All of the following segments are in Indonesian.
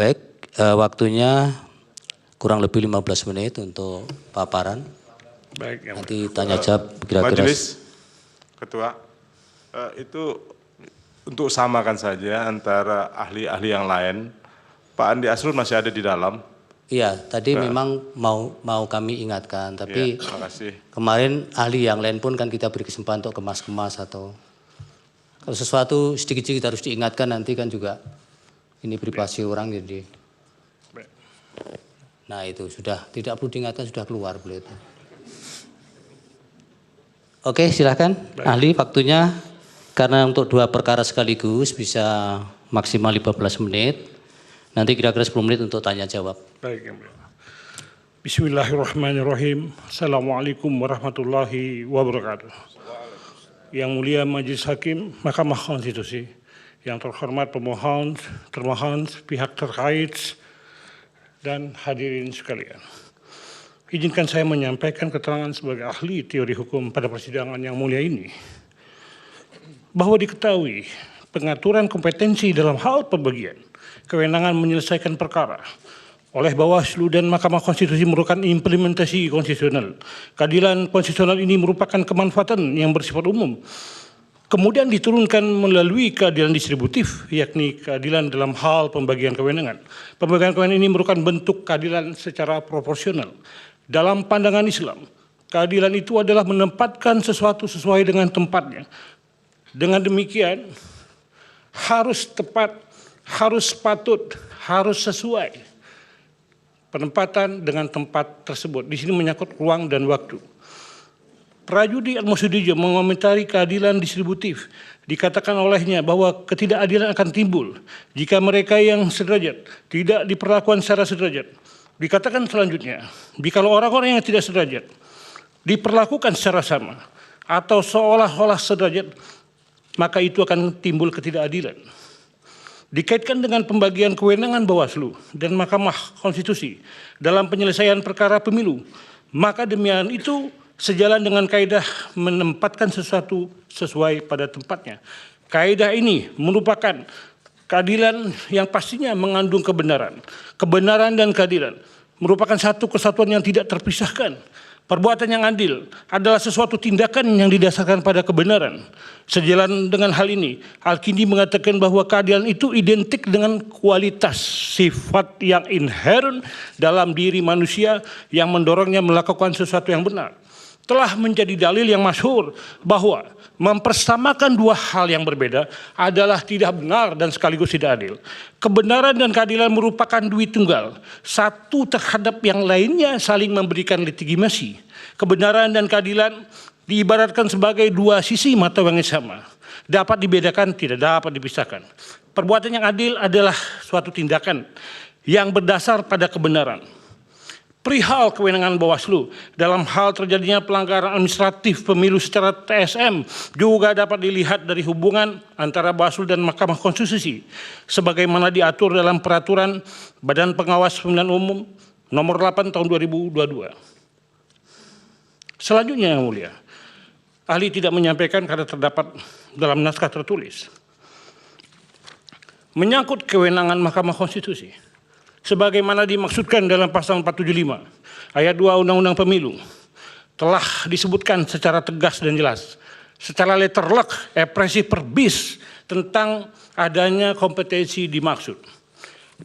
Baik, waktunya kurang lebih 15 menit untuk paparan. Baik, yang nanti tanya jawab kira-kira. Majelis Ketua, itu untuk samakan saja antara ahli-ahli yang lain. Pak Andi Asrul masih ada di dalam. Iya, tadi memang mau kami ingatkan, tapi ya, makasih. Kemarin ahli yang lain pun kan kita beri kesempatan untuk kemas-kemas atau kalau sesuatu sedikit-sedikit harus diingatkan nanti kan juga ini privasi orang jadi. Nah itu sudah tidak perlu diingatkan sudah keluar beliau itu. Oke silahkan ahli waktunya karena untuk 2 perkara sekaligus bisa maksimal 15 menit. Nanti kira-kira 10 menit untuk tanya jawab. Baik, yang mulia. Bismillahirrahmanirrahim. Assalamualaikum warahmatullahi wabarakatuh. Yang mulia Majelis Hakim Mahkamah Konstitusi, yang terhormat pemohon, termohon, pihak terkait, dan hadirin sekalian. Izinkan saya menyampaikan keterangan sebagai ahli teori hukum pada persidangan yang mulia ini. Bahwa diketahui pengaturan kompetensi dalam hal pembagian kewenangan menyelesaikan perkara oleh Bawaslu dan Mahkamah Konstitusi merupakan implementasi konstitusional. Keadilan konstitusional ini merupakan kemanfaatan yang bersifat umum. Kemudian diturunkan melalui keadilan distributif, yakni keadilan dalam hal pembagian kewenangan. Pembagian kewenangan ini merupakan bentuk keadilan secara proporsional. Dalam pandangan Islam, keadilan itu adalah menempatkan sesuatu sesuai dengan tempatnya. Dengan demikian, harus tepat, harus patut, harus sesuai penempatan dengan tempat tersebut. Di sini menyangkut ruang dan waktu. Prajudi Al-Musudijo mengomentari keadilan distributif. Dikatakan olehnya bahwa ketidakadilan akan timbul jika mereka yang sederajat tidak diperlakukan secara sederajat. Dikatakan selanjutnya, jika orang-orang yang tidak sederajat diperlakukan secara sama atau seolah-olah sederajat, maka itu akan timbul ketidakadilan. Dikaitkan dengan pembagian kewenangan Bawaslu dan Mahkamah Konstitusi dalam penyelesaian perkara pemilu, maka demikian itu sejalan dengan kaidah menempatkan sesuatu sesuai pada tempatnya. Kaidah ini merupakan keadilan yang pastinya mengandung kebenaran. Kebenaran dan keadilan merupakan satu kesatuan yang tidak terpisahkan. Perbuatan yang adil adalah sesuatu tindakan yang didasarkan pada kebenaran. Sejalan dengan hal ini, Al-Kindi mengatakan bahwa keadilan itu identik dengan kualitas sifat yang inherent dalam diri manusia yang mendorongnya melakukan sesuatu yang benar. Telah menjadi dalil yang masyhur bahwa mempersamakan 2 hal yang berbeda adalah tidak benar dan sekaligus tidak adil. Kebenaran dan keadilan merupakan duit tunggal. Satu terhadap yang lainnya saling memberikan legitimasi. Kebenaran dan keadilan diibaratkan sebagai 2 sisi mata uang yang sama. Dapat dibedakan, tidak dapat dipisahkan. Perbuatan yang adil adalah suatu tindakan yang berdasar pada kebenaran. Perihal kewenangan Bawaslu dalam hal terjadinya pelanggaran administratif pemilu secara TSM juga dapat dilihat dari hubungan antara Bawaslu dan Mahkamah Konstitusi sebagaimana diatur dalam peraturan Badan Pengawas Pemilihan Umum nomor 8 tahun 2022. Selanjutnya yang mulia, ahli tidak menyampaikan karena terdapat dalam naskah tertulis. Menyangkut kewenangan Mahkamah Konstitusi sebagaimana dimaksudkan dalam pasal 475 ayat 2 Undang-Undang Pemilu telah disebutkan secara tegas dan jelas secara letterlock ekspresi verbis tentang adanya kompetensi dimaksud.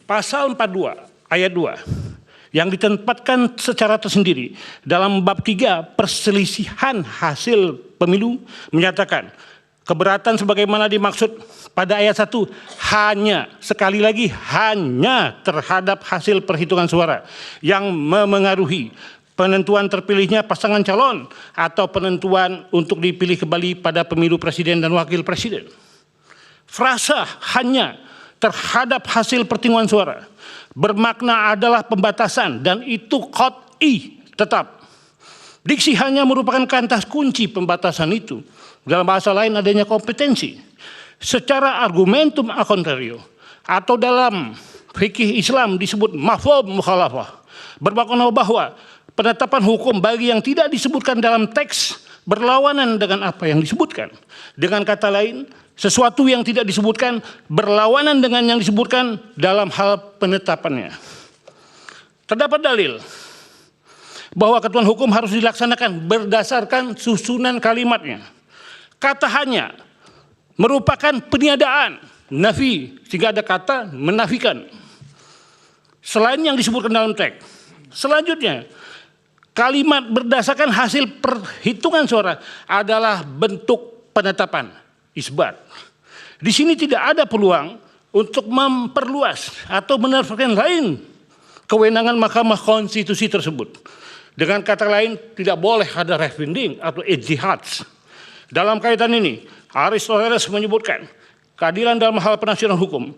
Pasal 42 ayat 2 yang ditempatkan secara tersendiri dalam bab 3 perselisihan hasil pemilu menyatakan keberatan sebagaimana dimaksud pada ayat 1 hanya, sekali lagi hanya terhadap hasil perhitungan suara yang memengaruhi penentuan terpilihnya pasangan calon atau penentuan untuk dipilih kembali pada pemilu presiden dan wakil presiden. Frasa hanya terhadap hasil perhitungan suara bermakna adalah pembatasan dan itu qat'i tetap. Diksi hanya merupakan kata kunci pembatasan itu. Dalam bahasa lain adanya kompetensi. Secara argumentum a contrario atau dalam fikih Islam disebut mafhum mukhalafah bermakna bahwa penetapan hukum bagi yang tidak disebutkan dalam teks berlawanan dengan apa yang disebutkan. Dengan kata lain, sesuatu yang tidak disebutkan berlawanan dengan yang disebutkan dalam hal penetapannya. Terdapat dalil bahwa ketentuan hukum harus dilaksanakan berdasarkan susunan kalimatnya. Kata hanya merupakan peniadaan, nafi, sehingga ada kata menafikan. Selain yang disebutkan dalam teks. Selanjutnya, kalimat berdasarkan hasil perhitungan suara adalah bentuk penetapan, isbat. Di sini tidak ada peluang untuk memperluas atau menerapkan lain kewenangan Mahkamah Konstitusi tersebut. Dengan kata lain, tidak boleh ada referendum atau ijtihad. Dalam kaitan ini, Aristoteles menyebutkan keadilan dalam hal penafsiran hukum.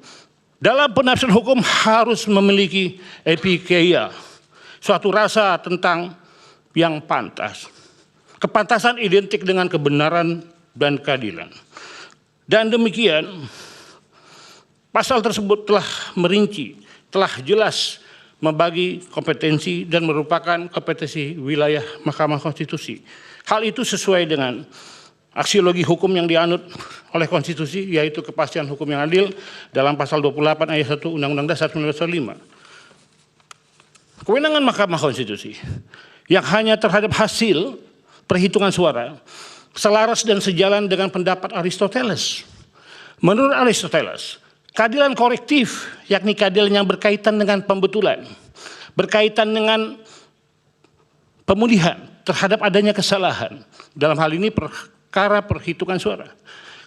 Dalam penafsiran hukum harus memiliki epikeia, suatu rasa tentang yang pantas. Kepantasan identik dengan kebenaran dan keadilan. Dan demikian, pasal tersebut telah merinci, telah jelas membagi kompetensi dan merupakan kompetensi wilayah Mahkamah Konstitusi. Hal itu sesuai dengan aksiologi hukum yang dianut oleh konstitusi, yaitu kepastian hukum yang adil dalam pasal 28 ayat 1 Undang-Undang Dasar 1945. Kewenangan Mahkamah Konstitusi yang hanya terhadap hasil perhitungan suara selaras dan sejalan dengan pendapat Aristoteles. Menurut Aristoteles, keadilan korektif, yakni keadilan yang berkaitan dengan pembetulan, berkaitan dengan pemulihan terhadap adanya kesalahan, dalam hal ini perkara perhitungan suara.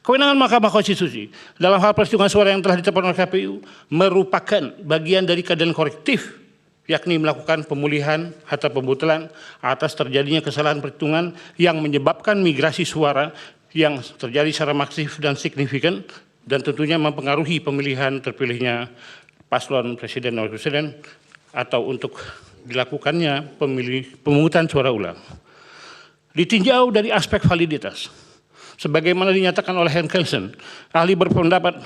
Kewenangan Mahkamah Konstitusi dalam hal perhitungan suara yang telah ditetapkan oleh KPU merupakan bagian dari keadilan korektif, yakni melakukan pemulihan atau pembetulan atas terjadinya kesalahan perhitungan yang menyebabkan migrasi suara yang terjadi secara masif dan signifikan dan tentunya mempengaruhi pemilihan terpilihnya paslon presiden dan wakil presiden atau untuk dilakukannya pemungutan suara ulang. Ditinjau dari aspek validitas, sebagaimana dinyatakan oleh Henkelsen, ahli berpendapat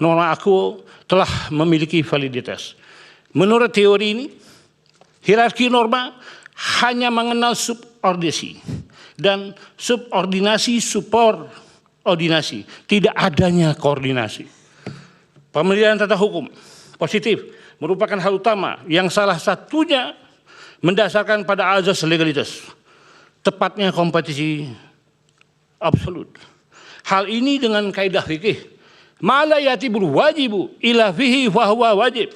norma aku telah memiliki validitas. Menurut teori ini, hierarki norma hanya mengenal subordinasi dan subordinasi subordinasi, tidak adanya koordinasi. Pemilihan tata hukum positif merupakan hal utama yang salah satunya mendasarkan pada azas legalitas, tepatnya kompetisi absolut. Hal ini dengan kaidah fikih, ma la yatibul wajibu ila fihi fahuwa wajib.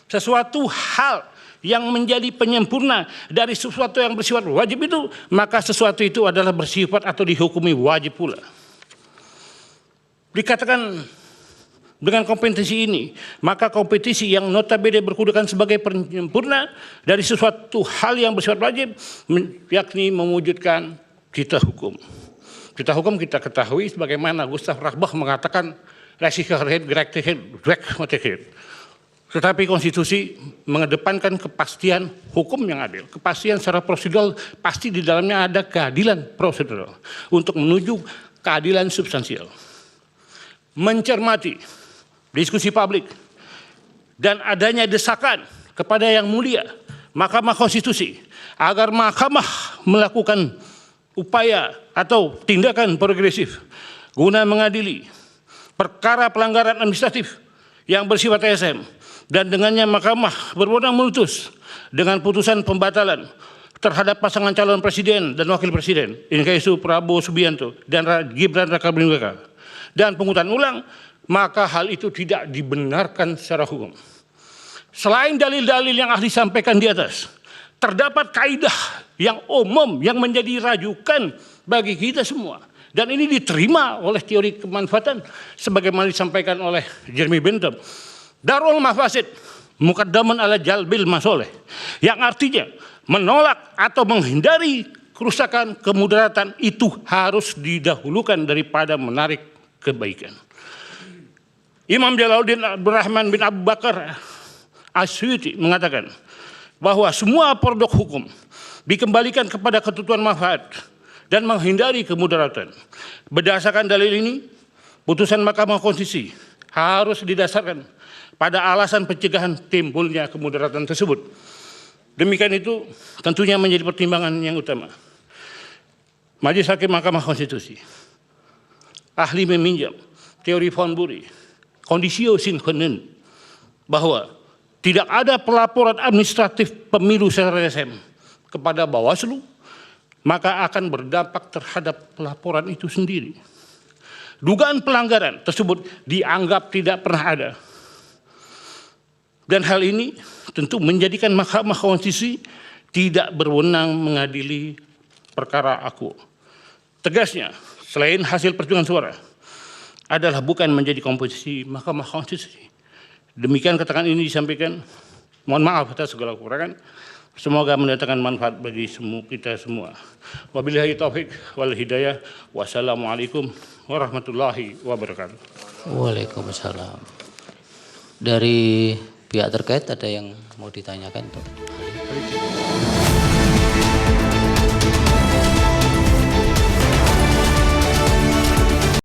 Sesuatu hal yang menjadi penyempurna dari sesuatu yang bersifat wajib itu, maka sesuatu itu adalah bersifat atau dihukumi wajib pula. Dikatakan dengan kompetensi ini, maka kompetisi yang notabene berkedudukan sebagai penyempurna dari sesuatu hal yang bersifat wajib, yakni mewujudkan cita hukum. Cita hukum kita ketahui sebagaimana Gustav Rauchbach mengatakan Rechtssicherheit, Gerechtigkeit, Rechtmäßigkeit. Tetapi konstitusi mengedepankan kepastian hukum yang adil. Kepastian secara prosedural, pasti di dalamnya ada keadilan prosedural untuk menuju keadilan substansial. Mencermati diskusi publik dan adanya desakan kepada yang mulia Mahkamah Konstitusi agar Mahkamah melakukan upaya atau tindakan progresif guna mengadili perkara pelanggaran administratif yang bersifat TSM, dan dengannya Mahkamah berwenang memutus dengan putusan pembatalan terhadap pasangan calon presiden dan wakil presiden, in casu Prabowo Subianto dan Gibran Rakabuming Raka, dan penghutang ulang, maka hal itu tidak dibenarkan secara hukum. Selain dalil-dalil yang ahli sampaikan di atas, terdapat kaidah yang umum yang menjadi rajukan bagi kita semua, dan ini diterima oleh teori kemanfaatan sebagaimana disampaikan oleh Jeremy Bentham. Darul mafasid mukaddaman ala jalbil masoleh, yang artinya menolak atau menghindari kerusakan, kemudaratan itu harus didahulukan daripada menarik kebaikan. Imam Jalaluddin Abdurrahman bin Abu Bakar As-Suyuti mengatakan bahwa semua produk hukum dikembalikan kepada ketentuan manfaat dan menghindari kemudaratan. Berdasarkan dalil ini, putusan Mahkamah Konstitusi harus didasarkan pada alasan pencegahan timbulnya kemudaratan tersebut. Demikian itu tentunya menjadi pertimbangan yang utama. Majelis Hakim Mahkamah Konstitusi, ahli meminjam teori von Bury, conditio sine qua non, bahwa tidak ada pelaporan administratif pemilu secara LSM kepada Bawaslu, maka akan berdampak terhadap pelaporan itu sendiri. Dugaan pelanggaran tersebut dianggap tidak pernah ada. Dan hal ini tentu menjadikan Mahkamah Konstitusi tidak berwenang mengadili perkara aku. Tegasnya, selain hasil perhitungan suara adalah bukan menjadi komposisi Mahkamah Konstitusi. Demikian keterangan ini disampaikan. Mohon maaf atas segala kekurangan. Semoga mendatangkan manfaat bagi kita semua. Wabillahi taufik wal hidayah. Wassalamualaikum warahmatullahi wabarakatuh. Waalaikumsalam. Dari pihak terkait ada yang mau ditanyakan untuk